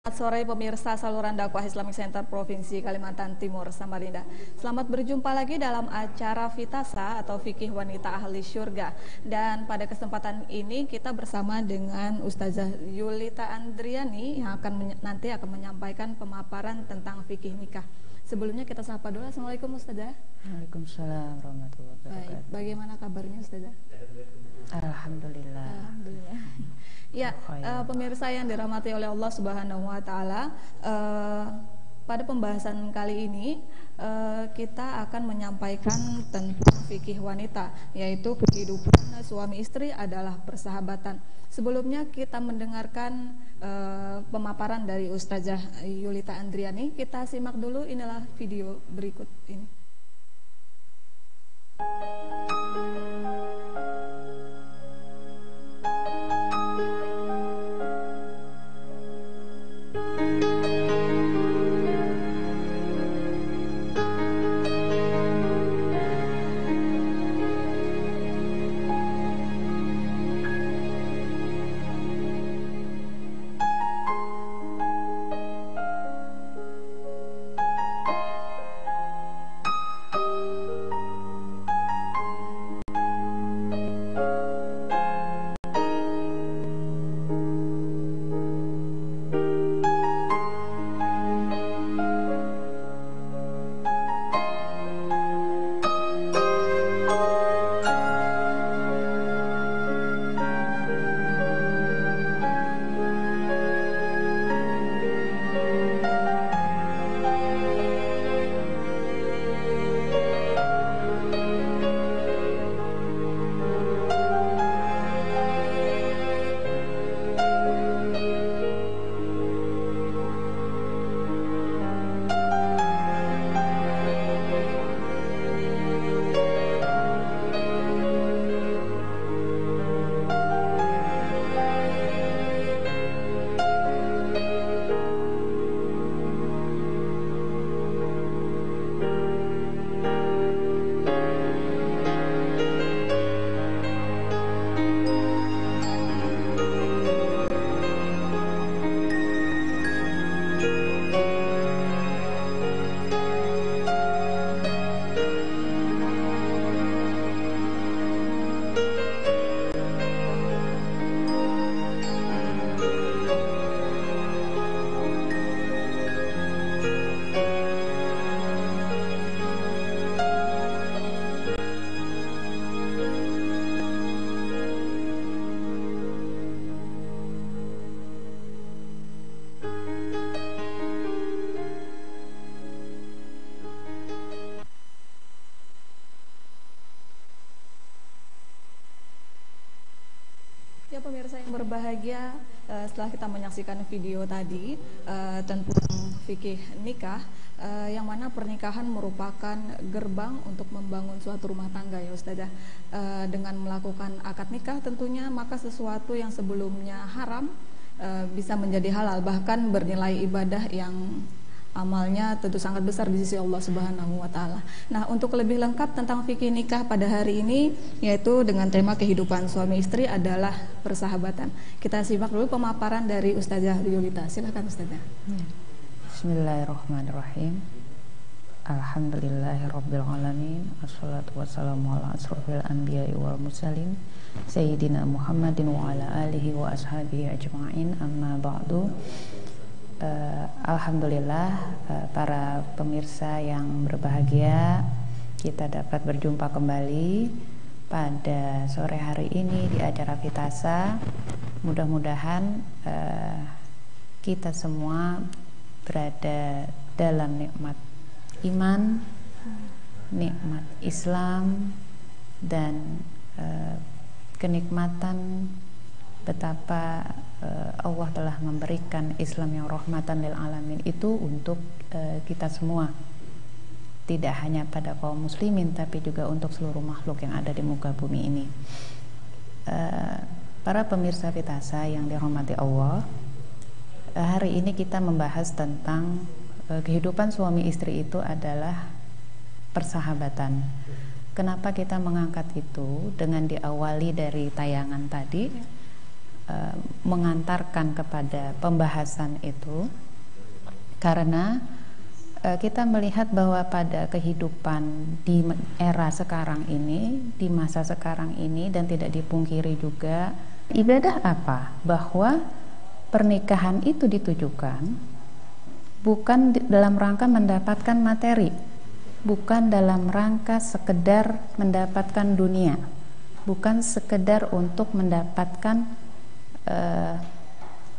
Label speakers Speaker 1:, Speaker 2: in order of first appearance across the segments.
Speaker 1: Selamat sore pemirsa saluran dakwah Islamic Center Provinsi Kalimantan Timur, Samarinda. Selamat berjumpa lagi dalam acara Vitasa atau Fikih Wanita Ahli Syurga. Dan pada kesempatan ini kita bersama dengan Ustazah Yulita Andriani yang nanti akan menyampaikan pemaparan tentang fikih nikah. Sebelumnya kita sapa dulu. Assalamualaikum Ustazah.
Speaker 2: Waalaikumsalam warahmatullahi wabarakatuh.
Speaker 1: Baik, bagaimana kabarnya Ustazah?
Speaker 2: Alhamdulillah.
Speaker 1: Alhamdulillah. Ya, pemirsa yang dirahmati oleh Allah Subhanahu wa taala, pada pembahasan kali ini kita akan menyampaikan tentang fikih wanita, yaitu kehidupan suami istri adalah persahabatan. Sebelumnya kita mendengarkan pemaparan dari Ustazah Yulita Andriani. Kita simak dulu, inilah video berikut ini. Ya pemirsa yang berbahagia, setelah kita menyaksikan video tadi tentang fikih nikah, yang mana pernikahan merupakan gerbang untuk membangun suatu rumah tangga ya Ustazah. Dengan melakukan akad nikah tentunya maka sesuatu yang sebelumnya haram bisa menjadi halal, bahkan bernilai ibadah yang amalnya tentu sangat besar di sisi Allah Subhanahu wa taala. Nah, untuk lebih lengkap tentang fikih nikah pada hari ini, yaitu dengan tema kehidupan suami istri adalah persahabatan. Kita simak dulu pemaparan dari Ustazah Yulita. Silakan Ustazah.
Speaker 2: Bismillahirrahmanirrahim. Alhamdulillahirabbil alamin. Wassalatu wassalamu ala asrofil anbiya'i wal mursalin sayyidina Muhammadin wa ala alihi wa ashabihi ajma'in. Amma ba'du. Alhamdulillah, para pemirsa yang berbahagia, kita dapat berjumpa kembali pada sore hari ini di acara Vitasa. Mudah-mudahan kita semua berada dalam nikmat iman, nikmat Islam, dan kenikmatan betapa Allah telah memberikan Islam yang rahmatan lil alamin itu untuk kita semua, tidak hanya pada kaum muslimin tapi juga untuk seluruh makhluk yang ada di muka bumi ini. Para pemirsa Vitasa yang dirahmati Allah, hari ini kita membahas tentang kehidupan suami istri itu adalah persahabatan. Kenapa kita mengangkat itu dengan diawali dari tayangan tadi? mengantarkan kepada pembahasan itu karena kita melihat bahwa pada kehidupan di era sekarang ini, di masa sekarang ini, dan tidak dipungkiri juga, ibadah apa? Bahwa pernikahan itu ditujukan bukan dalam rangka mendapatkan materi, bukan dalam rangka sekedar mendapatkan dunia, bukan sekedar untuk mendapatkan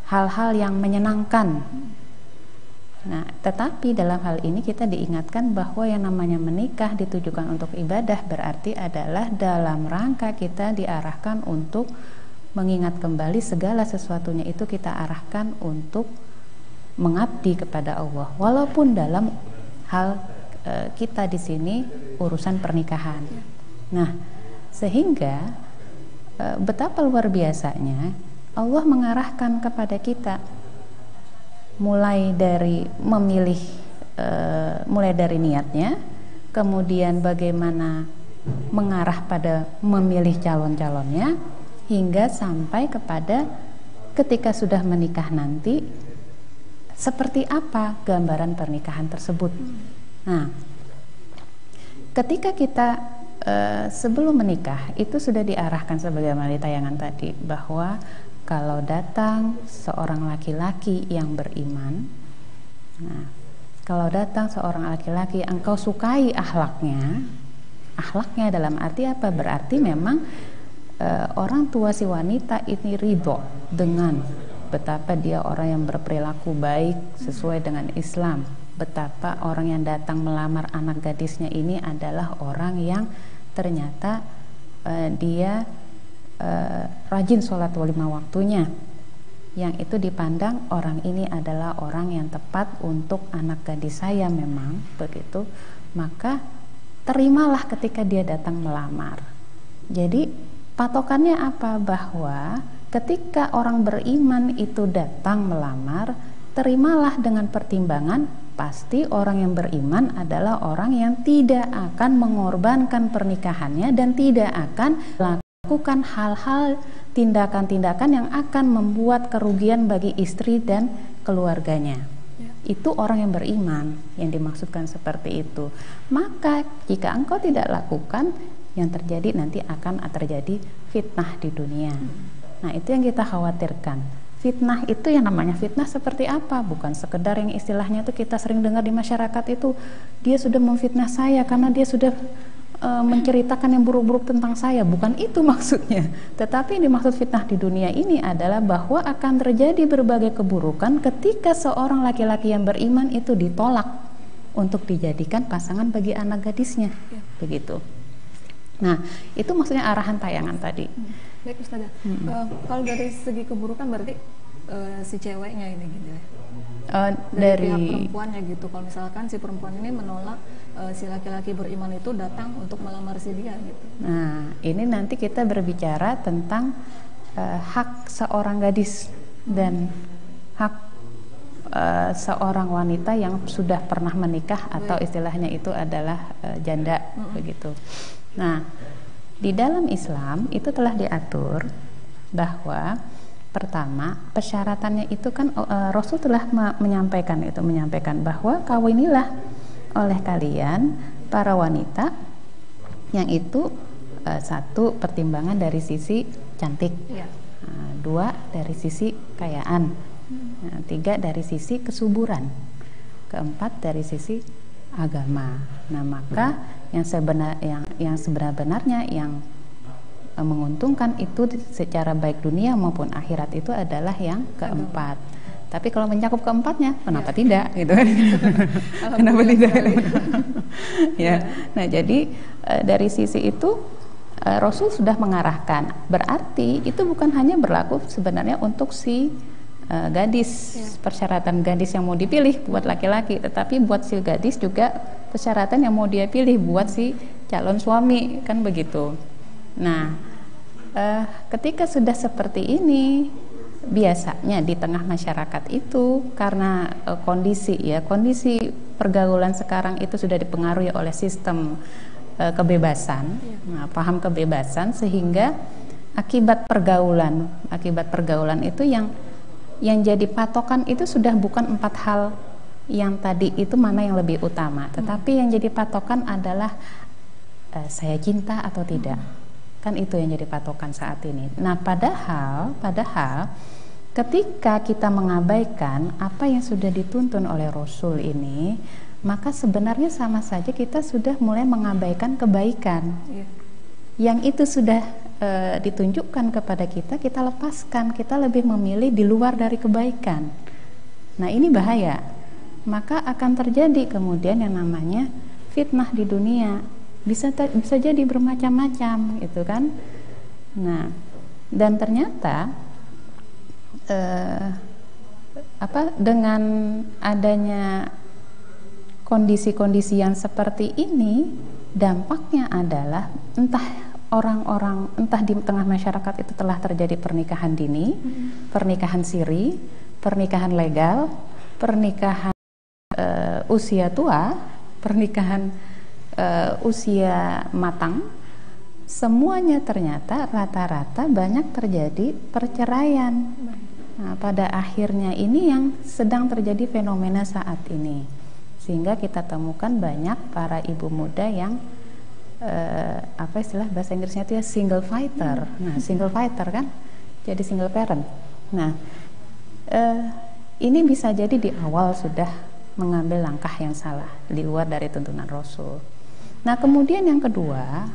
Speaker 2: hal-hal yang menyenangkan. Nah, tetapi dalam hal ini kita diingatkan bahwa yang namanya menikah ditujukan untuk ibadah, berarti adalah dalam rangka kita diarahkan untuk mengingat kembali segala sesuatunya itu kita arahkan untuk mengabdi kepada Allah, walaupun dalam hal kita di sini urusan pernikahan. Nah, sehingga betapa luar biasanya Allah mengarahkan kepada kita mulai dari memilih, mulai dari niatnya, kemudian bagaimana mengarah pada memilih calon-calonnya, hingga sampai kepada ketika sudah menikah nanti seperti apa gambaran pernikahan tersebut. Nah, ketika kita sebelum menikah itu sudah diarahkan sebagaimana di tayangan tadi bahwa kalau datang seorang laki-laki yang beriman, nah, kalau datang seorang laki-laki engkau sukai akhlaknya dalam arti apa? Berarti memang orang tua si wanita ini ridho dengan betapa dia orang yang berperilaku baik sesuai dengan Islam, betapa orang yang datang melamar anak gadisnya ini adalah orang yang ternyata dia rajin sholat 5 waktunya, yang itu dipandang orang ini adalah orang yang tepat untuk anak gadis saya, memang begitu, maka terimalah ketika dia datang melamar. Jadi patokannya apa? Bahwa ketika orang beriman itu datang melamar, terimalah dengan pertimbangan pasti orang yang beriman adalah orang yang tidak akan mengorbankan pernikahannya dan tidak akan lakukan hal-hal, tindakan-tindakan yang akan membuat kerugian bagi istri dan keluarganya. Itu orang yang beriman yang dimaksudkan seperti itu. Maka jika engkau tidak lakukan, yang terjadi nanti akan terjadi fitnah di dunia. Nah, itu yang kita khawatirkan. Fitnah itu yang namanya fitnah seperti apa? Bukan sekedar yang istilahnya itu kita sering dengar di masyarakat itu, dia sudah memfitnah saya karena dia sudah menceritakan yang buruk-buruk tentang saya. Bukan itu maksudnya. Tetapi yang dimaksud fitnah di dunia ini adalah bahwa akan terjadi berbagai keburukan ketika seorang laki-laki yang beriman itu ditolak untuk dijadikan pasangan bagi anak gadisnya. Begitu. Nah, itu maksudnya arahan tayangan tadi.
Speaker 1: Baik Ustazah, kalau dari segi keburukan berarti si ceweknya ini gitu ya? Dari pihak perempuannya gitu. Kalau misalkan si perempuan ini menolak si laki-laki beriman itu datang untuk melamar si dia gitu.
Speaker 2: Nah, ini nanti kita berbicara tentang hak seorang gadis dan hak seorang wanita yang sudah pernah menikah atau istilahnya itu adalah janda begitu. Nah, di dalam Islam itu telah diatur bahwa pertama persyaratannya itu kan Rasul telah menyampaikan bahwa kawinilah oleh kalian para wanita yang itu satu pertimbangan dari sisi cantik, dua dari sisi kekayaan, tiga dari sisi kesuburan, keempat dari sisi agama. Nah, maka yang sebenar-benarnya yang menguntungkan itu secara baik dunia maupun akhirat itu adalah yang keempat. Tapi kalau mencakup keempatnya, kenapa tidak gitu kan? Kenapa tidak? Ya. Nah, jadi dari sisi itu Rasul sudah mengarahkan. Berarti itu bukan hanya berlaku sebenarnya untuk si gadis, persyaratan gadis yang mau dipilih buat laki-laki, tetapi buat si gadis juga persyaratan yang mau dia pilih buat si calon suami, kan begitu. Nah, ketika sudah seperti ini, biasanya di tengah masyarakat itu karena kondisi pergaulan sekarang itu sudah dipengaruhi oleh sistem kebebasan, paham kebebasan, sehingga akibat pergaulan itu yang jadi patokan itu sudah bukan 4 hal yang tadi itu mana yang lebih utama, tetapi yang jadi patokan adalah saya cinta atau tidak. Kan itu yang jadi patokan saat ini. Nah, padahal ketika kita mengabaikan apa yang sudah dituntun oleh Rasul ini, maka sebenarnya sama saja kita sudah mulai mengabaikan kebaikan. Yang itu sudah ditunjukkan kepada kita, kita lepaskan, kita lebih memilih di luar dari kebaikan. Nah, ini bahaya. Maka akan terjadi kemudian yang namanya fitnah di dunia. Bisa jadi bermacam-macam, gitu kan. Nah, dan ternyata dengan adanya kondisi-kondisi yang seperti ini, dampaknya adalah entah di tengah masyarakat itu telah terjadi pernikahan dini, pernikahan siri, pernikahan legal, pernikahan usia tua, pernikahan usia matang, semuanya ternyata rata-rata banyak terjadi perceraian. Nah, pada akhirnya ini yang sedang terjadi fenomena saat ini, sehingga kita temukan banyak para ibu muda yang istilah bahasa Inggrisnya itu ya single fighter. Nah, single fighter kan, jadi single parent. Nah, ini bisa jadi di awal sudah mengambil langkah yang salah di luar dari tuntunan Rasul. Nah, kemudian yang kedua,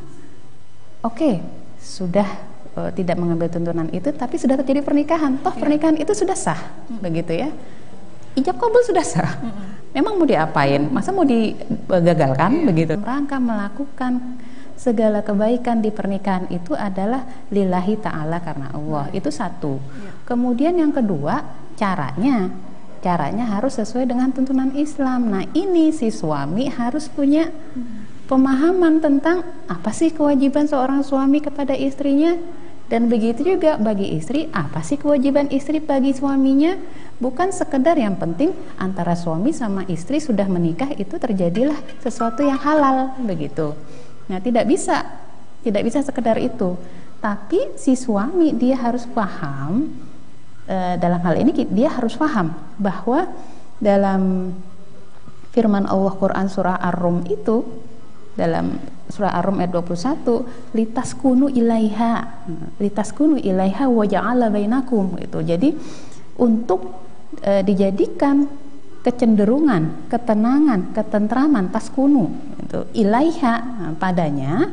Speaker 2: sudah tidak mengambil tuntunan itu, tapi sudah terjadi pernikahan. Toh pernikahan itu sudah sah, begitu ya. Ijab kabul sudah sah. Memang mau diapain? Masa mau digagalkan begitu? Rangka melakukan segala kebaikan di pernikahan itu adalah lillahi ta'ala, karena Allah. Itu satu. Kemudian yang kedua, caranya harus sesuai dengan tuntunan Islam. Nah, ini si suami harus punya pemahaman tentang apa sih kewajiban seorang suami kepada istrinya, dan begitu juga bagi istri, apa sih kewajiban istri bagi suaminya. Bukan sekedar yang penting antara suami sama istri sudah menikah itu terjadilah sesuatu yang halal begitu. Nah, tidak bisa sekedar itu. Tapi si suami dia harus paham, dalam hal ini dia harus paham bahwa dalam firman Allah Quran surah Ar-Rum itu, dalam surah Ar-Rum ayat 21, litaskunu ilaiha wa ja'ala bainakum, itu. Jadi untuk dijadikan kecenderungan, ketenangan, ketentraman, taskunu itu ilaiha, padanya,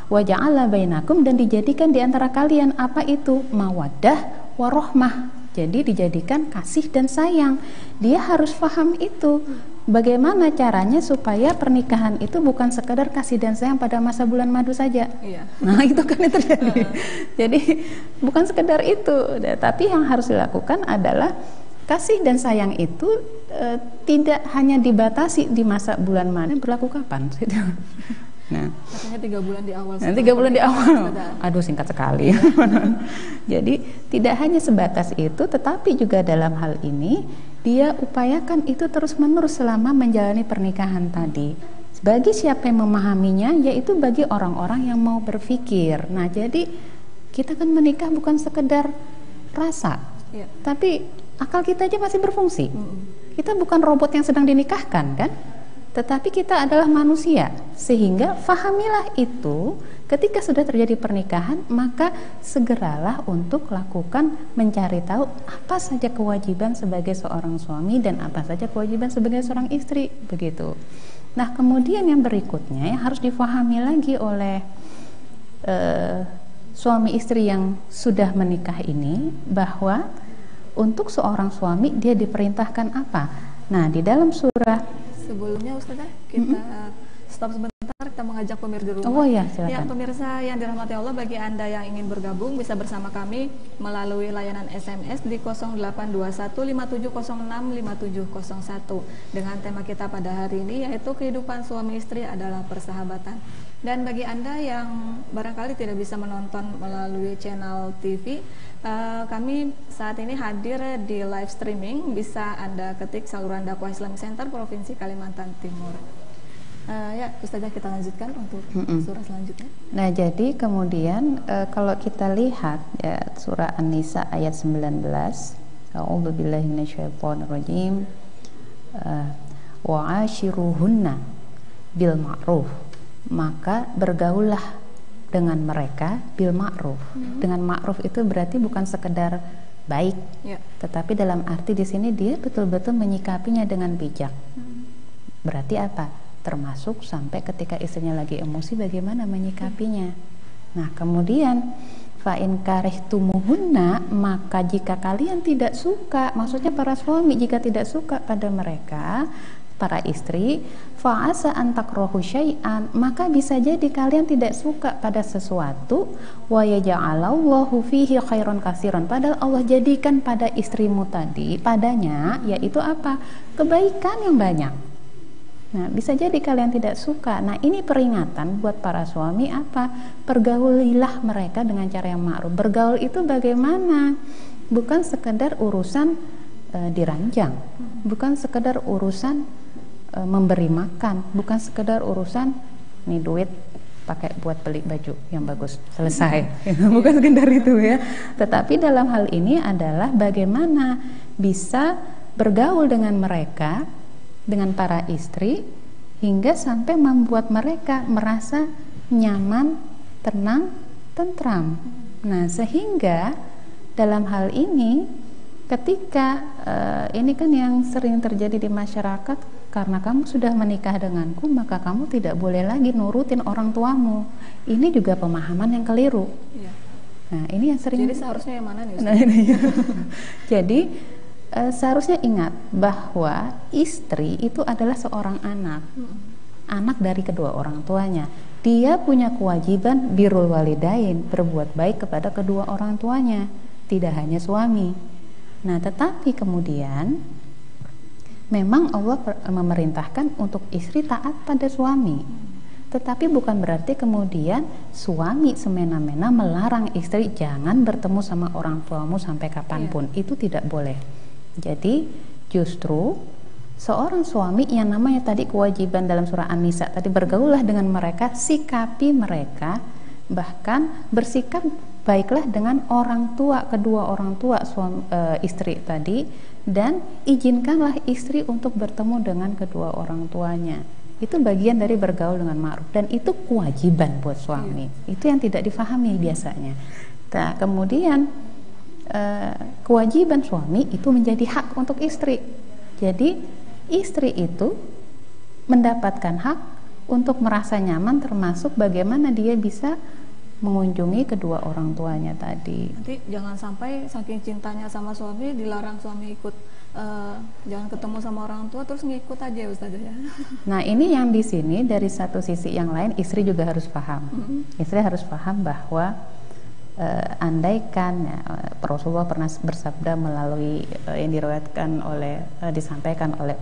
Speaker 2: wa ja'ala bainakum, dan dijadikan di antara kalian apa itu? Mawaddah warohmah. Jadi dijadikan kasih dan sayang. Dia harus paham itu. Bagaimana caranya supaya pernikahan itu bukan sekedar kasih dan sayang pada masa bulan madu saja. Nah, itu kan yang terjadi. Jadi bukan sekedar itu, tapi yang harus dilakukan adalah kasih dan sayang itu tidak hanya dibatasi di masa bulan madu. Berlaku kapan? Nah,
Speaker 1: katanya 3 bulan di awal.
Speaker 2: 3 bulan di awal. Aduh, singkat sekali. Jadi tidak hanya sebatas itu, tetapi juga dalam hal ini dia upayakan itu terus-menerus selama menjalani pernikahan tadi. Bagi siapa yang memahaminya, yaitu bagi orang-orang yang mau berpikir. Nah, jadi kita kan menikah bukan sekedar rasa, tapi akal kita aja masih berfungsi. Kita bukan robot yang sedang dinikahkan, kan? Tetapi kita adalah manusia, sehingga fahamilah itu. Ketika sudah terjadi pernikahan, maka segeralah untuk lakukan mencari tahu apa saja kewajiban sebagai seorang suami dan apa saja kewajiban sebagai seorang istri, begitu. Nah, kemudian yang berikutnya yang harus difahami lagi oleh suami istri yang sudah menikah ini, bahwa untuk seorang suami dia diperintahkan apa? Nah, di dalam surah,
Speaker 1: sebelumnya Ustazah, kita stop sebentar, kita mengajak pemirsa di rumah.
Speaker 2: Oh ya, silakan.
Speaker 1: Ya, pemirsa yang dirahmati Allah, bagi Anda yang ingin bergabung bisa bersama kami melalui layanan SMS di 082157065701 dengan tema kita pada hari ini, yaitu kehidupan suami istri adalah persahabatan. Dan bagi Anda yang barangkali tidak bisa menonton melalui channel TV, kami saat ini hadir di live streaming. Bisa Anda ketik saluran dakwah Islamic Center Provinsi Kalimantan Timur. Ya, Ustazah, kita lanjutkan untuk surah selanjutnya.
Speaker 2: Nah, jadi kemudian kalau kita lihat ya, surah An-Nisa ayat 19, A'udzubillahi minasyaitonirrajim, wa'ashiruhunna bil ma'ruf, maka bergaullah dengan mereka bil ma'ruf. Dengan ma'ruf itu berarti bukan sekedar baik, tetapi dalam arti di sini dia betul-betul menyikapinya dengan bijak. Berarti apa? Termasuk sampai ketika istrinya lagi emosi bagaimana menyikapinya. Nah, kemudian fa in karihtumuhunna, maka jika kalian tidak suka, maksudnya para suami jika tidak suka pada mereka, para istri, fa asa an takrahu syai'an, maka bisa jadi kalian tidak suka pada sesuatu, wa yaj'alallahu fihi khairan katsiran, padahal Allah jadikan pada istrimu tadi, padanya yaitu apa? Kebaikan yang banyak. Nah, bisa jadi kalian tidak suka. Nah, ini peringatan buat para suami apa? Pergaulilah mereka dengan cara yang ma'ruf. Bergaul itu bagaimana? Bukan sekedar urusan diranjang, bukan sekedar urusan memberi makan, bukan sekedar urusan nih duit pakai buat beli baju yang bagus, selesai. Bukan sekedar itu ya. Tetapi dalam hal ini adalah bagaimana bisa bergaul dengan mereka, dengan para istri, hingga sampai membuat mereka merasa nyaman, tenang, tentram. Nah, sehingga dalam hal ini ketika ini kan yang sering terjadi di masyarakat, karena kamu sudah menikah denganku maka kamu tidak boleh lagi nurutin orang tuamu. Ini juga pemahaman yang keliru. Nah, ini yang sering.
Speaker 1: Jadi seharusnya yang mana nih, Ustaz?
Speaker 2: Nah, ini. Jadi seharusnya ingat bahwa istri itu adalah seorang anak, anak dari kedua orang tuanya. Dia punya kewajiban birrul walidain, berbuat baik kepada kedua orang tuanya, tidak hanya suami. Nah, tetapi kemudian memang Allah memerintahkan untuk istri taat pada suami, tetapi bukan berarti kemudian suami semena-mena melarang istri jangan bertemu sama orang tuamu sampai kapanpun. Itu tidak boleh. Jadi justru seorang suami yang namanya tadi kewajiban dalam surah An-Nisa tadi, bergaullah dengan mereka, sikapi mereka, bahkan bersikap baiklah dengan orang tua, kedua orang tua suami, istri tadi, dan izinkanlah istri untuk bertemu dengan kedua orang tuanya. Itu bagian dari bergaul dengan ma'ruf, dan itu kewajiban buat suami. Itu yang tidak difahami biasanya. Nah, kemudian kewajiban suami itu menjadi hak untuk istri. Jadi istri itu mendapatkan hak untuk merasa nyaman, termasuk bagaimana dia bisa mengunjungi kedua orang tuanya tadi.
Speaker 1: Nanti jangan sampai saking cintanya sama suami dilarang suami ikut, jangan ketemu sama orang tua terus ngikut aja ya Ustazah ya.
Speaker 2: Nah, ini yang di sini dari satu sisi yang lain istri juga harus paham. Istri harus paham bahwa andaikan ya, Rasulullah pernah bersabda melalui yang diriwayatkan oleh disampaikan oleh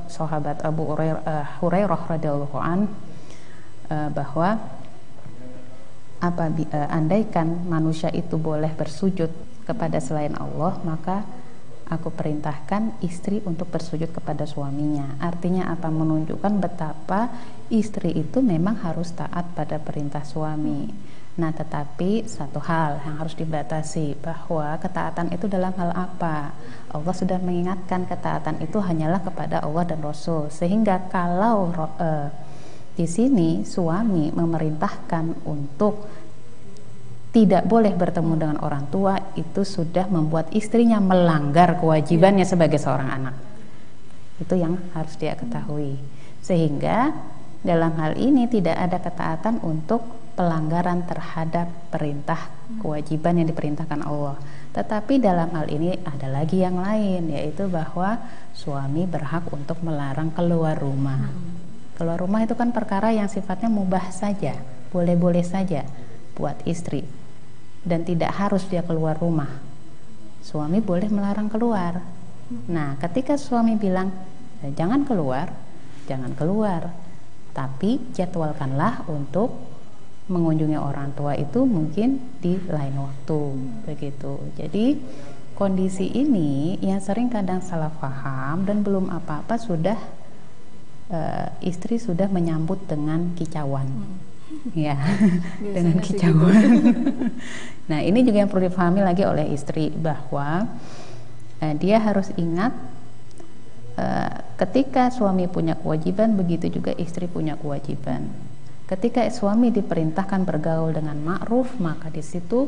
Speaker 2: sahabat Abu Hurairah radhiyallahu an, bahwa andaikan manusia itu boleh bersujud kepada selain Allah, maka aku perintahkan istri untuk bersujud kepada suaminya. Artinya apa? Menunjukkan betapa istri itu memang harus taat pada perintah suami. Nah, tetapi satu hal yang harus dibatasi, bahwa ketaatan itu dalam hal apa? Allah sudah mengingatkan ketaatan itu hanyalah kepada Allah dan Rasul. Sehingga kalau di sini suami memerintahkan untuk tidak boleh bertemu dengan orang tua, itu sudah membuat istrinya melanggar kewajibannya sebagai seorang anak. Itu yang harus dia ketahui. Sehingga dalam hal ini tidak ada ketaatan untuk pelanggaran terhadap perintah kewajiban yang diperintahkan Allah. Tetapi dalam hal ini ada lagi yang lain, yaitu bahwa suami berhak untuk melarang keluar rumah. Keluar rumah itu kan perkara yang sifatnya mubah saja, boleh-boleh saja buat istri, dan tidak harus dia keluar rumah. Suami boleh melarang keluar. Nah, ketika suami bilang jangan keluar, tapi jadwalkanlah untuk mengunjungi orang tua itu mungkin di lain waktu, begitu. Jadi kondisi ini yang sering kadang salah paham dan belum apa-apa sudah istri sudah menyambut dengan kicauan. Ya, dengan
Speaker 1: Biasanya sih
Speaker 2: kicauan. Nah, ini juga yang perlu dipahami lagi oleh istri, bahwa dia harus ingat ketika suami punya kewajiban, begitu juga istri punya kewajiban. Ketika suami diperintahkan bergaul dengan ma'ruf, maka di situ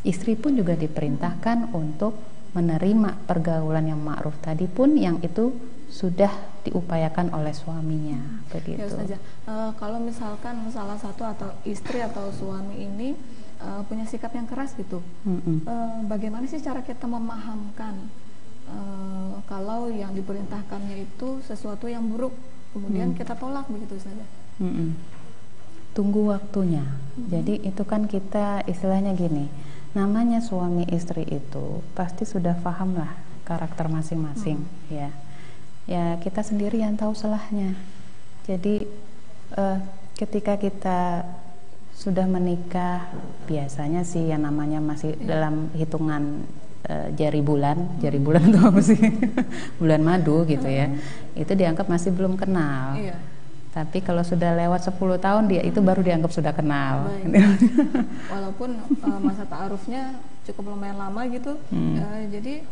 Speaker 2: istri pun juga diperintahkan untuk menerima pergaulan yang ma'ruf tadi pun, yang itu sudah diupayakan oleh suaminya, begitu.
Speaker 1: Ya Ustazah, kalau misalkan salah satu atau istri atau suami ini punya sikap yang keras gitu, bagaimana sih cara kita memahamkan kalau yang diperintahkannya itu sesuatu yang buruk, kemudian kita tolak begitu saja?
Speaker 2: Tunggu waktunya. Jadi itu kan kita istilahnya gini, namanya suami istri itu pasti sudah paham lah karakter masing-masing, ya kita sendiri yang tahu salahnya. Jadi ketika kita sudah menikah, biasanya sih yang namanya masih dalam hitungan jari bulan itu apa sih? Bulan madu gitu ya. Itu dianggap masih belum kenal.
Speaker 1: Iya.
Speaker 2: Tapi kalau sudah lewat 10 tahun, dia itu baru dianggap sudah kenal.
Speaker 1: Walaupun masa ta'arufnya cukup lumayan lama gitu, jadi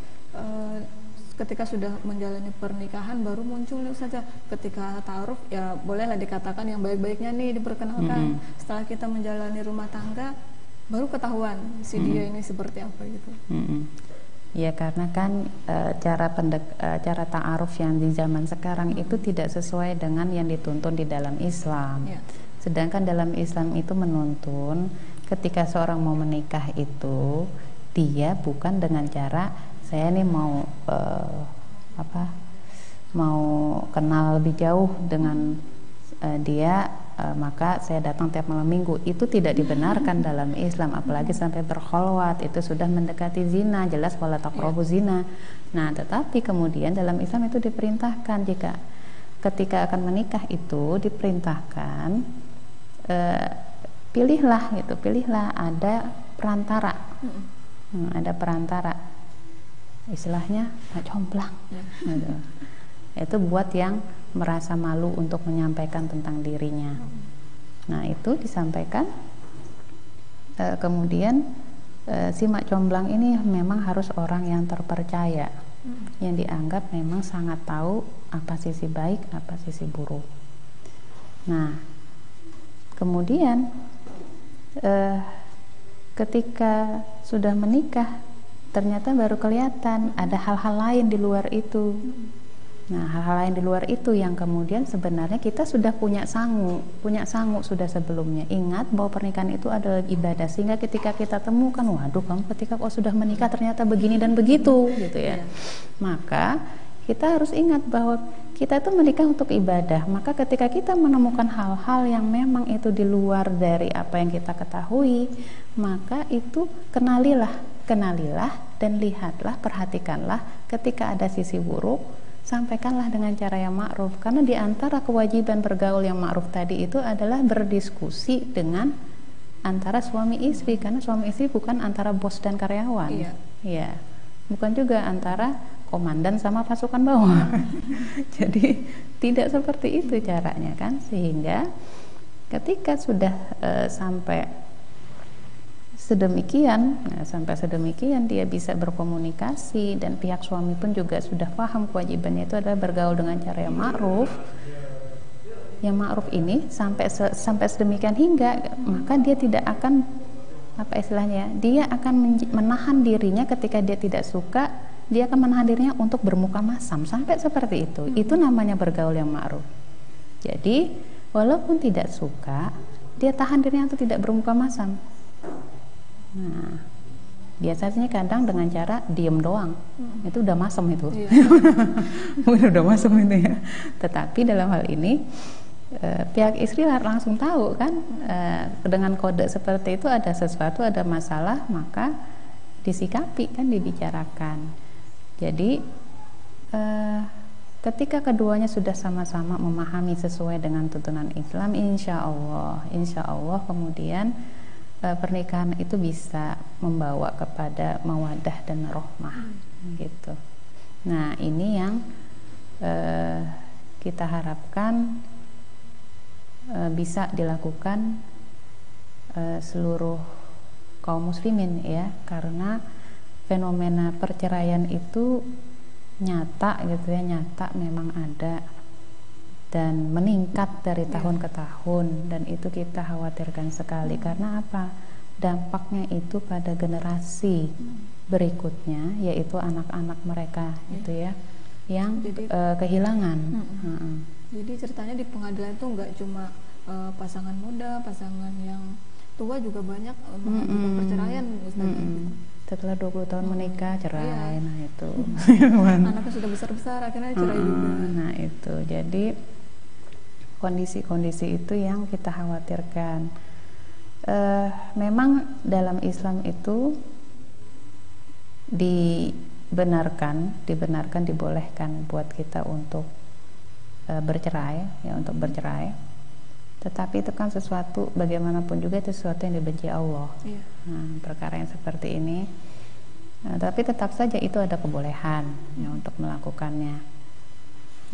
Speaker 1: ketika sudah menjalani pernikahan baru muncul saja. Ketika ta'aruf ya bolehlah dikatakan yang baik-baiknya nih diperkenalkan. Setelah kita menjalani rumah tangga baru ketahuan si dia ini seperti apa gitu.
Speaker 2: Ya, karena kan cara ta'aruf yang di zaman sekarang itu tidak sesuai dengan yang dituntun di dalam Islam. Sedangkan dalam Islam itu menuntun ketika seorang mau menikah itu, dia bukan dengan cara saya nih mau mau kenal lebih jauh dengan dia, maka saya datang tiap malam minggu. Itu tidak dibenarkan dalam Islam, apalagi sampai berkholwat, itu sudah mendekati zina, jelas wala taqrabu zina. Nah, tetapi kemudian dalam Islam itu diperintahkan, jika ketika akan menikah itu diperintahkan pilihlah ada perantara. Ada perantara, istilahnya comblang. Itu buat yang merasa malu untuk menyampaikan tentang dirinya. Nah, itu disampaikan. Kemudian si mak comblang ini memang harus orang yang terpercaya, yang dianggap memang sangat tahu apa sisi baik, apa sisi buruk. Nah, kemudian ketika sudah menikah, ternyata baru kelihatan ada hal-hal lain di luar itu. Nah, hal-hal lain di luar itu yang kemudian sebenarnya kita sudah punya sangu sudah sebelumnya. Ingat bahwa pernikahan itu adalah ibadah, sehingga ketika kita temukan, waduh, kamu ketika sudah menikah ternyata begini dan begitu, gitu ya. Maka kita harus ingat bahwa kita itu menikah untuk ibadah. Maka ketika kita menemukan hal-hal yang memang itu di luar dari apa yang kita ketahui, maka itu kenalilah dan lihatlah, perhatikanlah. Ketika ada sisi buruk, sampaikanlah dengan cara yang ma'ruf. Karena di antara kewajiban bergaul yang ma'ruf tadi itu adalah berdiskusi dengan antara suami istri, karena suami istri bukan antara bos dan karyawan. Iya. Bukan juga antara komandan sama pasukan bawah. Jadi tidak seperti itu caranya kan, sehingga ketika sudah sampai sedemikian dia bisa berkomunikasi, dan pihak suami pun juga sudah paham kewajibannya itu adalah bergaul dengan cara yang ma'ruf. Yang ma'ruf ini sampai sedemikian hingga maka dia tidak akan dia akan menahan dirinya ketika dia tidak suka, dia akan menahan dirinya untuk bermuka masam sampai seperti itu. Itu namanya bergaul yang ma'ruf. Jadi walaupun tidak suka, dia tahan dirinya untuk tidak bermuka masam. Nah, biasanya kadang dengan cara diem doang, itu udah masam itu. Udah masam itu ya. Tetapi dalam hal ini pihak istri langsung tahu kan, dengan kode seperti itu ada sesuatu, ada masalah, maka disikapi kan, dibicarakan. Jadi ketika keduanya sudah sama-sama memahami sesuai dengan tuntunan Islam, insya Allah kemudian pernikahan itu bisa membawa kepada mawaddah dan rahmah gitu. Nah, ini yang kita harapkan bisa dilakukan seluruh kaum muslimin ya, karena fenomena perceraian itu nyata gitu ya, nyata memang ada dan meningkat dari tahun ke tahun, dan itu kita khawatirkan sekali. Karena apa? Dampaknya itu pada generasi berikutnya, yaitu anak-anak mereka gitu ya, yang kehilangan.
Speaker 1: Jadi ceritanya di pengadilan itu nggak cuma pasangan muda, pasangan yang tua juga banyak mengajukan perceraian, Ustaz.
Speaker 2: Setelah 20 tahun menikah cerai, nah itu
Speaker 1: anaknya sudah besar-besar akhirnya cerai juga.
Speaker 2: Nah itu, jadi kondisi-kondisi itu yang kita khawatirkan. Memang dalam Islam itu dibolehkan buat kita untuk bercerai ya, untuk bercerai. Tetapi itu kan sesuatu, bagaimanapun juga itu sesuatu yang dibenci Allah. Nah, perkara yang seperti ini, tapi tetap saja itu ada kebolehan ya untuk melakukannya.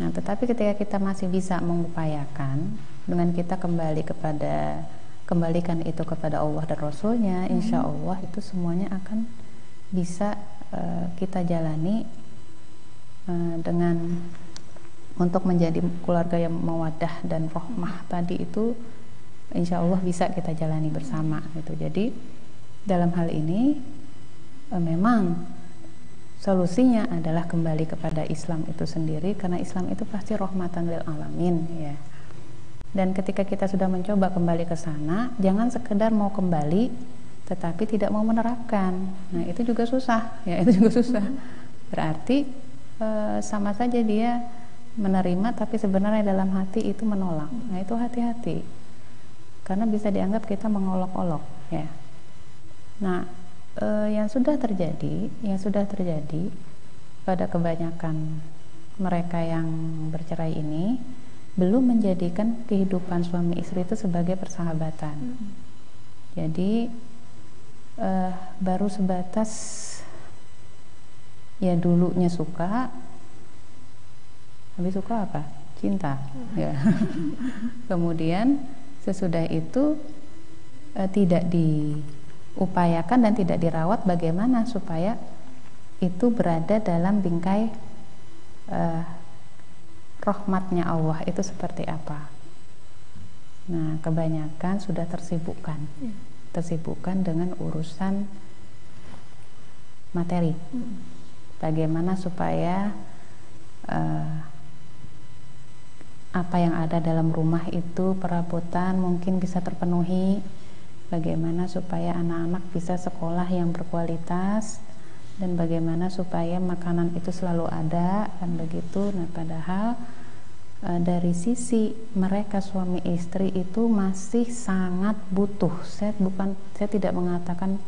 Speaker 2: Nah, tetapi ketika kita masih bisa mengupayakan dengan kita kembalikan itu kepada Allah dan Rasulnya, insya Allah itu semuanya akan bisa kita jalani dengan untuk menjadi keluarga yang mawaddah dan rahmah tadi itu, insya Allah bisa kita jalani bersama gitu. Jadi dalam hal ini memang solusinya adalah kembali kepada Islam itu sendiri, karena Islam itu pasti rahmatan lil alamin ya. Dan ketika kita sudah mencoba kembali ke sana, jangan sekedar mau kembali tetapi tidak mau menerapkan. Nah, itu juga susah ya, itu juga susah. Berarti sama saja dia menerima tapi sebenarnya dalam hati itu menolak. Nah, itu hati-hati. Karena bisa dianggap kita mengolok-olok ya. Nah, yang sudah terjadi pada kebanyakan mereka yang bercerai ini belum menjadikan kehidupan suami istri itu sebagai persahabatan. Jadi baru sebatas ya dulunya suka, habis suka apa? Cinta ya. Kemudian sesudah itu tidak diupayakan dan tidak dirawat bagaimana supaya itu berada dalam bingkai rahmatnya Allah itu seperti apa. Nah, kebanyakan sudah tersibukkan dengan urusan materi. Bagaimana supaya apa yang ada dalam rumah itu, perabotan mungkin bisa terpenuhi, bagaimana supaya anak-anak bisa sekolah yang berkualitas, dan bagaimana supaya makanan itu selalu ada, kan begitu. Nah, padahal dari sisi mereka suami istri itu masih sangat butuh. Saya tidak mengatakan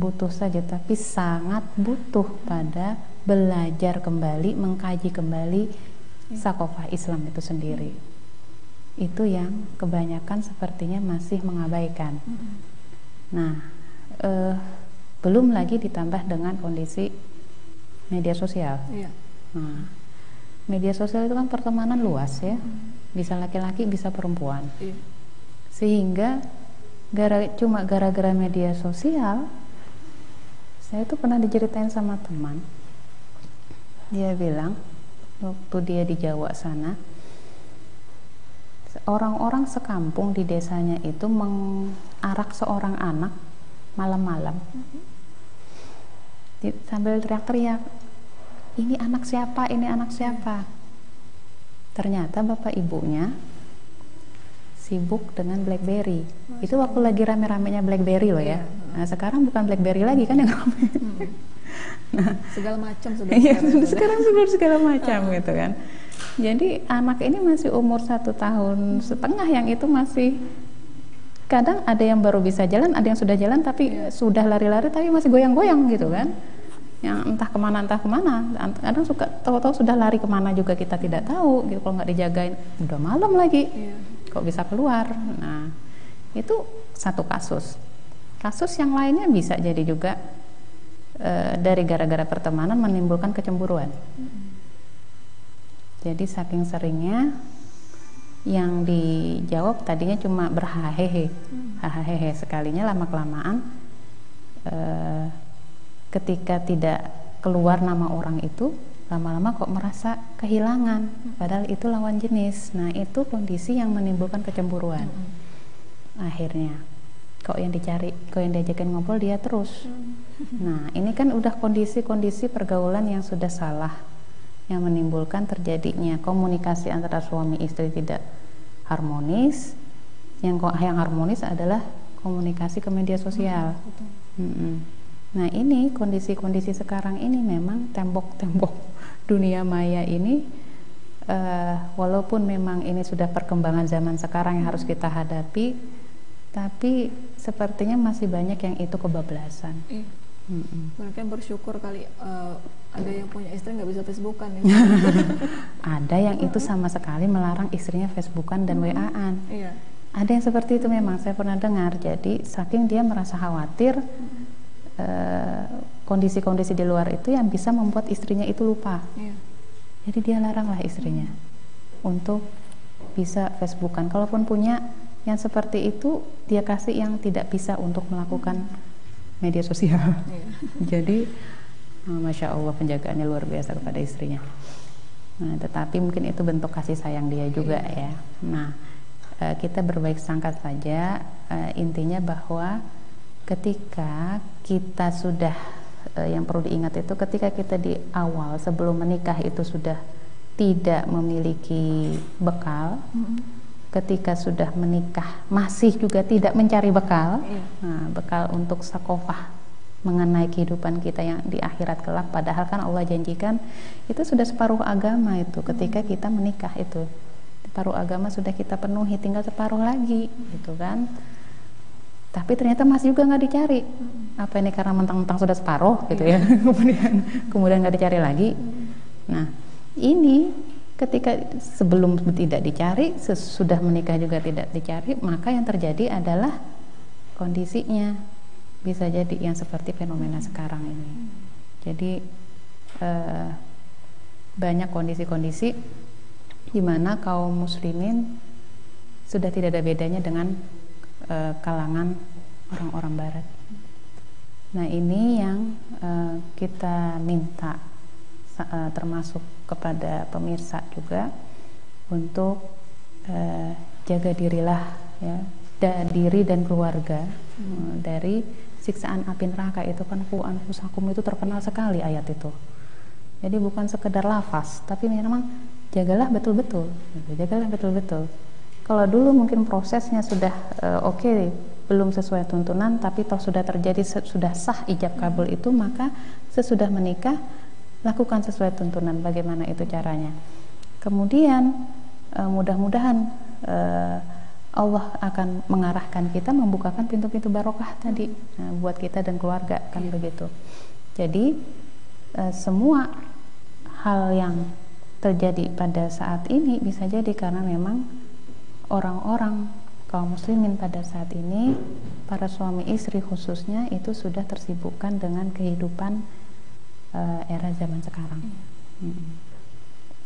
Speaker 2: butuh saja, tapi sangat butuh pada belajar kembali, mengkaji kembali sakofah Islam itu sendiri. Itu yang kebanyakan sepertinya masih mengabaikan. Nah, belum lagi ditambah dengan kondisi media sosial. Nah, media sosial itu kan pertemanan luas ya, bisa laki-laki bisa perempuan. Sehingga cuma gara-gara media sosial, saya itu pernah diceritain sama teman. Dia bilang waktu dia di Jawa sana, orang-orang sekampung di desanya itu mengarak seorang anak malam-malam sambil teriak-teriak, ini anak siapa, ini anak siapa. Ternyata bapak ibunya sibuk dengan BlackBerry. Itu waktu lagi rame-ramenya BlackBerry loh ya. Nah, sekarang bukan BlackBerry lagi kan yang rame. Nah,
Speaker 1: segala macam sudah.
Speaker 2: Iya, sekarang sudah segala macam gitu kan. Jadi anak ini masih umur 1,5 tahun, yang itu masih, kadang ada yang baru bisa jalan, ada yang sudah jalan tapi sudah lari-lari tapi masih goyang-goyang gitu kan. Yang entah kemana, kadang suka tahu-tahu sudah lari kemana juga kita tidak tahu gitu. Kalau nggak dijagain udah malam lagi, kok bisa keluar. Nah, itu satu kasus. Kasus yang lainnya bisa jadi juga dari gara-gara pertemanan menimbulkan kecemburuan. Jadi saking seringnya yang dijawab tadinya cuma berhahehe, hahahehe, sekalinya lama-kelamaan ketika tidak keluar nama orang itu, lama-lama kok merasa kehilangan, padahal itu lawan jenis. Nah, itu kondisi yang menimbulkan kecemburuan. Akhirnya kok yang dicari, kok yang diajakin ngobrol dia terus. Nah, ini kan udah kondisi-kondisi pergaulan yang sudah salah, yang menimbulkan terjadinya komunikasi antara suami istri tidak harmonis. Yang harmonis adalah komunikasi ke media sosial. Nah, ini kondisi-kondisi sekarang ini memang tembok-tembok dunia maya ini, walaupun memang ini sudah perkembangan zaman sekarang yang harus kita hadapi, tapi sepertinya masih banyak yang itu kebablasan.
Speaker 1: Mereka bersyukur kali ada yang punya istri nggak bisa Facebookan ya.
Speaker 2: Ada yang itu sama sekali melarang istrinya Facebookan dan WA-an. Ada yang seperti itu memang saya pernah dengar. Jadi saking dia merasa khawatir kondisi-kondisi di luar itu yang bisa membuat istrinya itu lupa. Jadi dia laranglah istrinya untuk bisa Facebookan. Kalaupun punya yang seperti itu, dia kasih yang tidak bisa untuk melakukan media sosial. Jadi Masya Allah, penjagaannya luar biasa kepada istrinya. Nah, tetapi mungkin itu bentuk kasih sayang dia juga ya. Nah, kita berbaik sangka saja, intinya bahwa ketika kita sudah yang perlu diingat itu ketika kita di awal sebelum menikah itu sudah tidak memiliki bekal, ketika sudah menikah masih juga tidak mencari bekal, nah, bekal untuk sakofah mengenai kehidupan kita yang di akhirat kelak, padahal kan Allah janjikan itu sudah separuh agama itu ketika kita menikah itu, separuh agama sudah kita penuhi, tinggal separuh lagi gitu kan. Tapi ternyata masih juga nggak dicari. Apa ini karena mentang-mentang sudah separuh gitu ya, kemudian nggak dicari lagi. Nah, ini ketika sebelum tidak dicari, sesudah menikah juga tidak dicari, maka yang terjadi adalah kondisinya bisa jadi yang seperti fenomena sekarang ini. Jadi banyak kondisi-kondisi di mana kaum muslimin sudah tidak ada bedanya dengan kalangan orang-orang barat. Nah, ini yang kita minta termasuk kepada pemirsa juga untuk jaga dirilah ya, diri dan keluarga dari siksaan api neraka. Itu kan qu anfusakum itu terkenal sekali ayat itu. Jadi bukan sekedar lafaz, tapi memang jagalah betul-betul, jagalah betul-betul. Kalau dulu mungkin prosesnya sudah oke, belum sesuai tuntunan, tapi toh sudah terjadi, sudah sah ijab kabul itu, maka sesudah menikah lakukan sesuai tuntunan. Bagaimana itu caranya? Kemudian mudah-mudahan Allah akan mengarahkan kita, membukakan pintu-pintu barokah tadi buat kita dan keluarga, kan begitu. Jadi semua hal yang terjadi pada saat ini bisa jadi karena memang orang-orang kaum muslimin pada saat ini, para suami istri khususnya, itu sudah tersibukkan dengan kehidupan era zaman sekarang.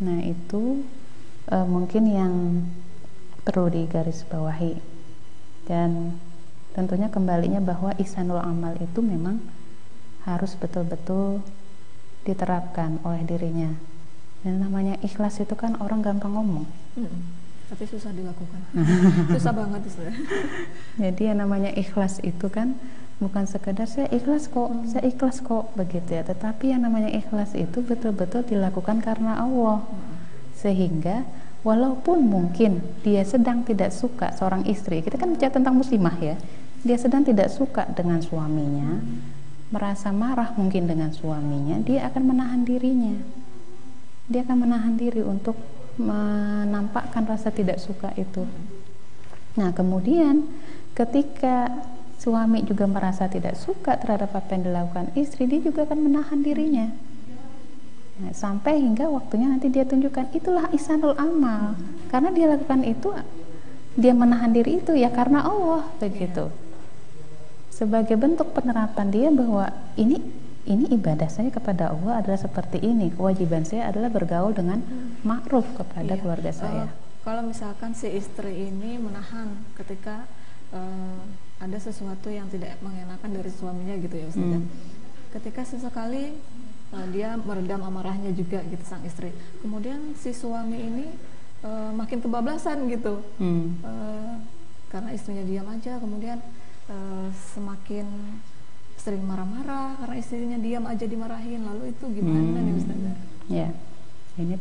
Speaker 2: Nah, itu mungkin yang perlu digarisbawahi. Dan tentunya kembalinya bahwa ihsanul amal itu memang harus betul-betul diterapkan oleh dirinya. Dan namanya ikhlas itu kan orang gampang ngomong,
Speaker 1: tapi susah dilakukan. Susah banget itu.
Speaker 2: Jadi yang namanya ikhlas itu kan bukan sekedar saya ikhlas kok begitu ya, tetapi yang namanya ikhlas itu betul-betul dilakukan karena Allah. Sehingga walaupun mungkin dia sedang tidak suka, seorang istri, kita kan bicara tentang muslimah ya, dia sedang tidak suka dengan suaminya, merasa marah mungkin dengan suaminya, dia akan menahan dirinya. Dia akan menahan diri untuk menampakkan rasa tidak suka itu. Nah, kemudian ketika suami juga merasa tidak suka terhadap apa yang dilakukan istri, dia juga akan menahan dirinya. Nah, sampai hingga waktunya nanti dia tunjukkan, itulah ihsanul amal. Karena dia lakukan itu, dia menahan diri itu ya karena Allah begitu. Sebagai bentuk penerapan dia bahwa ini ini ibadah saya kepada Allah adalah seperti ini, kewajiban saya adalah bergaul dengan ma'ruf kepada keluarga saya.
Speaker 1: Kalau misalkan si istri ini menahan ketika ada sesuatu yang tidak mengenakan dari suaminya gitu ya Ustazah. Ketika sesekali dia meredam amarahnya juga gitu sang istri, kemudian si suami ini makin kebablasan gitu, karena istrinya diam aja, kemudian semakin sering marah-marah karena istrinya diam aja dimarahin, lalu itu gimana nih Ustazah?
Speaker 2: Ya, ini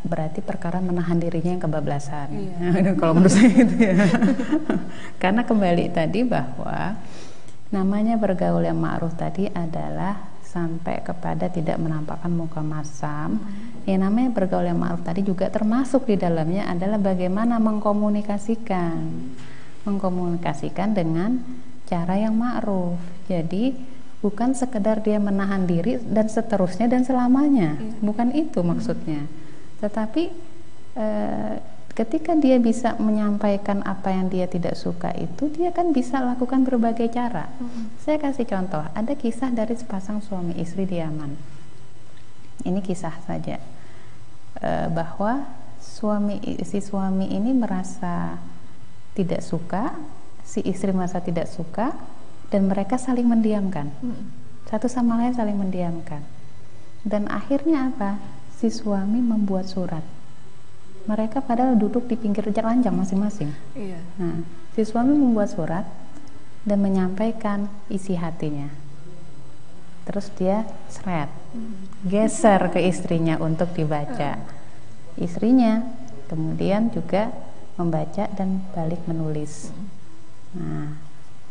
Speaker 2: berarti perkara menahan dirinya yang kebablasan. Kalau menurut saya itu ya. Karena kembali tadi bahwa namanya bergaul yang ma'ruf tadi adalah sampai kepada tidak menampakkan muka masam. Yang namanya bergaul yang ma'ruf tadi juga termasuk di dalamnya adalah bagaimana mengkomunikasikan dengan cara yang ma'ruf. Jadi bukan sekedar dia menahan diri dan seterusnya dan selamanya, bukan itu maksudnya. Tetapi ketika dia bisa menyampaikan apa yang dia tidak suka itu, dia kan bisa lakukan berbagai cara. Saya kasih contoh, ada kisah dari sepasang suami istri di Yaman. Ini kisah saja, bahwa si suami ini merasa tidak suka, si istri merasa tidak suka, dan mereka saling mendiamkan, satu sama lain saling mendiamkan. Dan akhirnya apa? Si suami membuat surat. Mereka padahal duduk di pinggir ranjang masing-masing. Nah, si suami membuat surat dan menyampaikan isi hatinya. Terus dia geser ke istrinya untuk dibaca. Istrinya kemudian juga membaca dan balik menulis. Nah,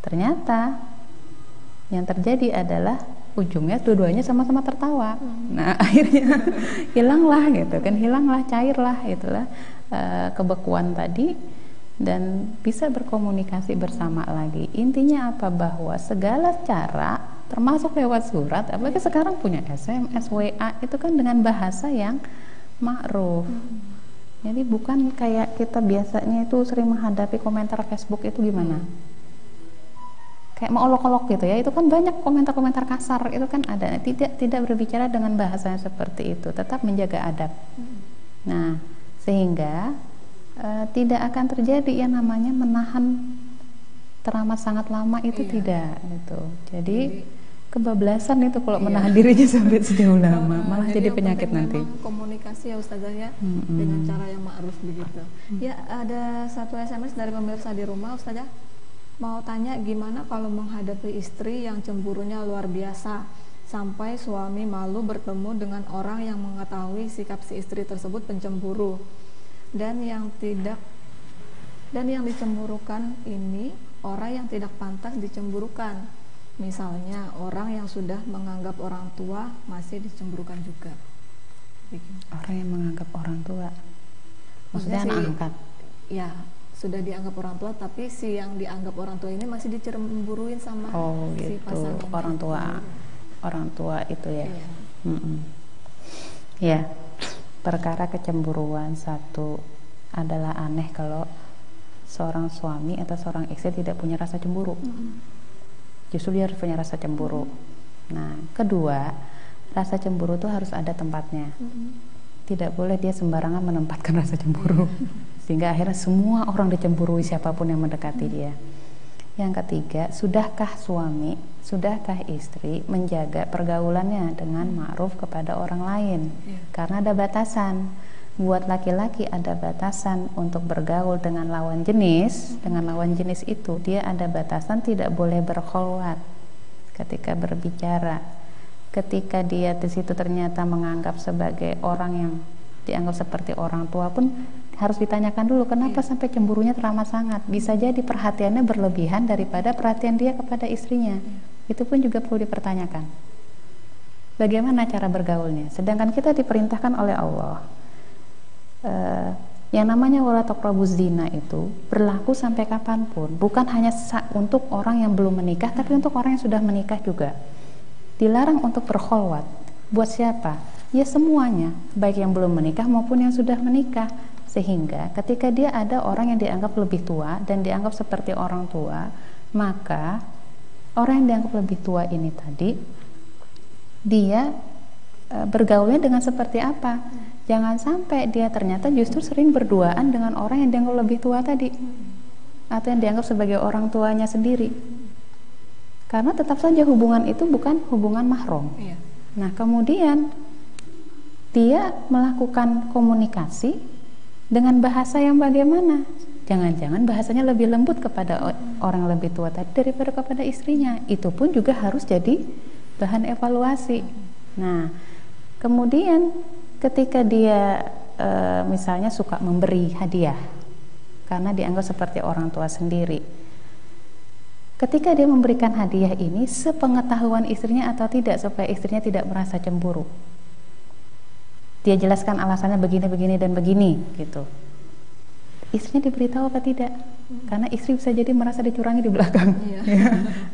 Speaker 2: ternyata yang terjadi adalah ujungnya dua-duanya sama-sama tertawa. Nah, akhirnya hilanglah cairlah itulah kebekuan tadi, dan bisa berkomunikasi bersama lagi. Intinya apa? Bahwa segala cara, termasuk lewat surat, apalagi sekarang punya SMS, WA, itu kan dengan bahasa yang ma'ruf. Jadi bukan kayak kita biasanya itu sering menghadapi komentar Facebook itu gimana? Kayak mau olok-olok gitu ya, itu kan banyak komentar-komentar kasar, itu kan ada. Tidak berbicara dengan bahasa yang seperti itu, tetap menjaga adab. Nah, sehingga tidak akan terjadi yang namanya menahan teramat sangat lama itu, tidak gitu. Jadi kebablasan itu kalau menahan dirinya sampai sejauh lama, malah jadi penyakit nanti.
Speaker 1: Komunikasi ya Ustazah ya, dengan cara yang ma'ruf begitu. Ya, ada satu SMS dari pemirsa di rumah Ustazah. Mau tanya gimana kalau menghadapi istri yang cemburunya luar biasa sampai suami malu bertemu dengan orang yang mengetahui sikap si istri tersebut pencemburu, dan yang dicemburukan ini orang yang tidak pantas dicemburukan. Misalnya orang yang sudah menganggap orang tua masih dicemburukan juga.
Speaker 2: Orang yang menganggap orang tua, maksudnya anak angkat? Ya,
Speaker 1: sudah dianggap orang tua, tapi si yang dianggap orang tua ini masih dicemburuin sama si pasangan orang tua itu ya. Ya, perkara kecemburuan satu adalah aneh kalau seorang suami atau seorang istri tidak punya rasa cemburu. Justru dia harus punya rasa cemburu. Nah, kedua, rasa cemburu itu harus ada tempatnya. Tidak boleh dia sembarangan menempatkan rasa cemburu, sehingga akhirnya semua orang dicemburui siapapun yang mendekati dia. Yang ketiga, sudahkah istri menjaga pergaulannya dengan ma'ruf kepada orang lain? Karena ada batasan. Buat laki-laki ada batasan untuk bergaul dengan lawan jenis. Dengan lawan jenis itu dia ada batasan, tidak boleh berkholwat ketika berbicara. Ketika dia di situ ternyata menganggap sebagai orang yang dianggap seperti orang tua pun harus ditanyakan dulu kenapa sampai cemburunya teramat sangat. Bisa jadi perhatiannya berlebihan daripada perhatian dia kepada istrinya. Itu pun juga perlu dipertanyakan. Bagaimana cara bergaulnya? Sedangkan kita diperintahkan oleh Allah, yang namanya wala taqrabuz zina itu berlaku sampai kapanpun, bukan hanya untuk orang yang belum menikah, tapi untuk orang yang sudah menikah juga. Dilarang untuk berkholwat. Buat siapa? Ya semuanya, baik yang belum menikah maupun yang sudah menikah. Sehingga ketika dia ada orang yang dianggap lebih tua dan dianggap seperti orang tua, maka orang yang dianggap lebih tua ini tadi
Speaker 2: dia bergaulnya dengan seperti apa. Jangan sampai dia ternyata justru sering berduaan dengan orang yang dianggap lebih tua tadi, atau yang dianggap sebagai orang tuanya sendiri. Karena tetap saja hubungan itu bukan hubungan mahram.
Speaker 1: Iya.
Speaker 2: Nah, kemudian dia melakukan komunikasi dengan bahasa yang bagaimana? Jangan-jangan bahasanya lebih lembut kepada orang lebih tua tadi daripada kepada istrinya. Itu pun juga harus jadi bahan evaluasi. Nah, kemudian ketika dia misalnya suka memberi hadiah karena dianggap seperti orang tua sendiri, ketika dia memberikan hadiah ini sepengetahuan istrinya atau tidak, supaya istrinya tidak merasa cemburu, dia jelaskan alasannya begini dan begini gitu, istrinya diberitahu apa tidak? Karena istri bisa jadi merasa dicurangi di belakang,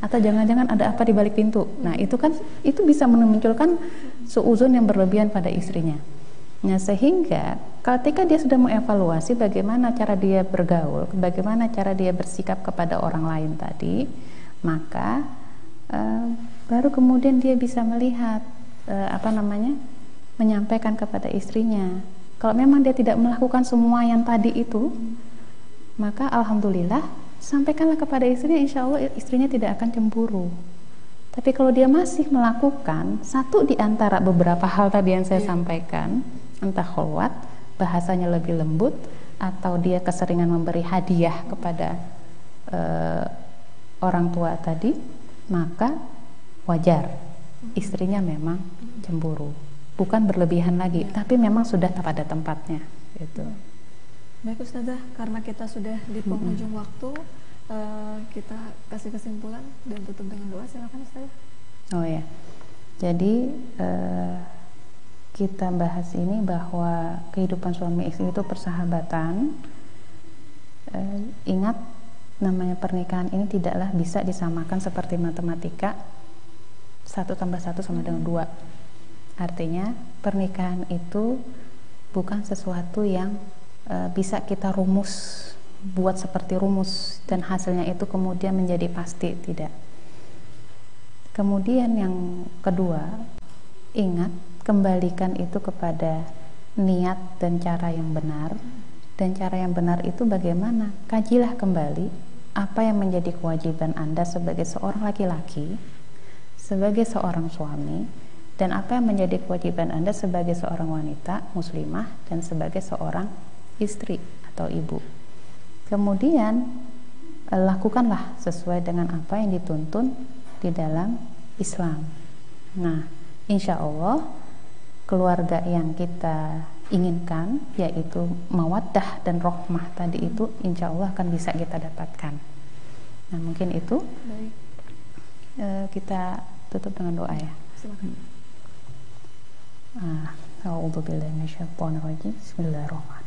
Speaker 2: atau jangan-jangan ada apa di balik pintu. Nah, itu kan itu bisa memunculkan suuzon yang berlebihan pada istrinya. Nah, sehingga ketika dia sudah mengevaluasi bagaimana cara dia bergaul, bagaimana cara dia bersikap kepada orang lain tadi, maka baru kemudian dia bisa melihat menyampaikan kepada istrinya. Kalau memang dia tidak melakukan semua yang tadi itu, maka alhamdulillah sampaikanlah kepada istrinya, insya Allah istrinya tidak akan cemburu. Tapi kalau dia masih melakukan satu di antara beberapa hal tadi yang saya sampaikan, entah kholwat, bahasanya lebih lembut, atau dia keseringan memberi hadiah kepada orang tua tadi, maka wajar istrinya memang cemburu. Bukan berlebihan lagi, tapi memang sudah pada tempatnya gitu.
Speaker 1: Baik Ustazah, karena kita sudah di penghujung waktu, kita kasih kesimpulan dan tutup dengan doa. Silakan Ustazah.
Speaker 2: Oh ya, jadi kita bahas ini bahwa kehidupan suami istri itu persahabatan. Ingat, namanya pernikahan ini tidaklah bisa disamakan seperti matematika, 1 tambah 1 sama dengan 2. Artinya pernikahan itu bukan sesuatu yang bisa kita buat seperti rumus dan hasilnya itu kemudian menjadi pasti, tidak. Kemudian yang kedua, ingat, kembalikan itu kepada niat dan cara yang benar. Dan cara yang benar itu bagaimana? Kajilah kembali apa yang menjadi kewajiban Anda sebagai seorang laki-laki, sebagai seorang suami, dan apa yang menjadi kewajiban Anda sebagai seorang wanita muslimah dan sebagai seorang istri atau ibu. Kemudian lakukanlah sesuai dengan apa yang dituntun di dalam Islam. Nah, insya Allah keluarga yang kita inginkan, yaitu mawaddah dan rahmah tadi itu, insya Allah akan bisa kita dapatkan. Nah, mungkin itu.
Speaker 1: Baik.
Speaker 2: Kita tutup dengan doa ya.
Speaker 1: Silakan.
Speaker 2: A'udzu billahi minasyaitonir rajim. Bismillahirrahmanirrahim.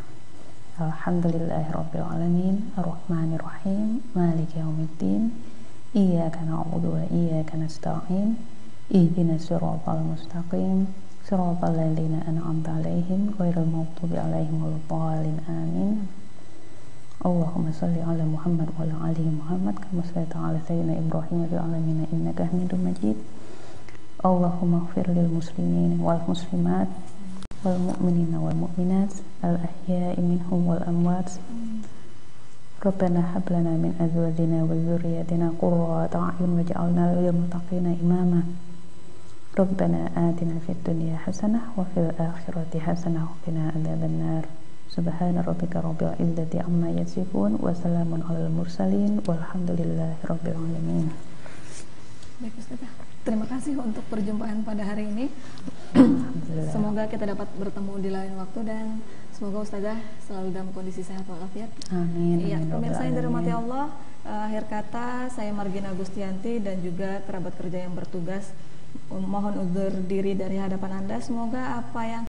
Speaker 2: Alhamdulillahirabbil alamin, arrahmanir rahim, maliki yaumiddin. Iyyaka na'budu wa iyyaka nasta'in. Ihdinas siratal mustaqim, siratal ladzina an'amta 'alaihim ghairil maghdubi 'alaihim waladdallin. Amin. Allahumma shalli 'ala Muhammad wa 'ala ali Muhammad kama shallaita 'ala sayyidina Ibrahim fil 'alamin innaka Hamidum Majid. Allahumma ighfir lil muslimin wal muslimat wal mu'minina wal mu'minat al ahya'i minhum wal amwat. Rabbana hab lana min azwajina wa dhurriyyatina qurrata a'yun waj'alna lil muttaqina imama. Rabbana atina fid dunya hasanah wa fil akhirati hasanah wa qina adzabannar. Subhana rabbika rabbil izzati amma yasifun wa salamun alal mursalin walhamdulillahi rabbil alamin.
Speaker 1: Baik Ustazah, terima kasih untuk perjumpaan pada hari ini. Semoga kita dapat bertemu di lain waktu dan semoga Ustazah selalu dalam kondisi sehat walafiat.
Speaker 2: Amin.
Speaker 1: Iya, pemirsa yang dirahmati Allah, akhir kata saya Margina Gustianti dan juga kerabat kerja yang bertugas mohon undur diri dari hadapan Anda. Semoga apa yang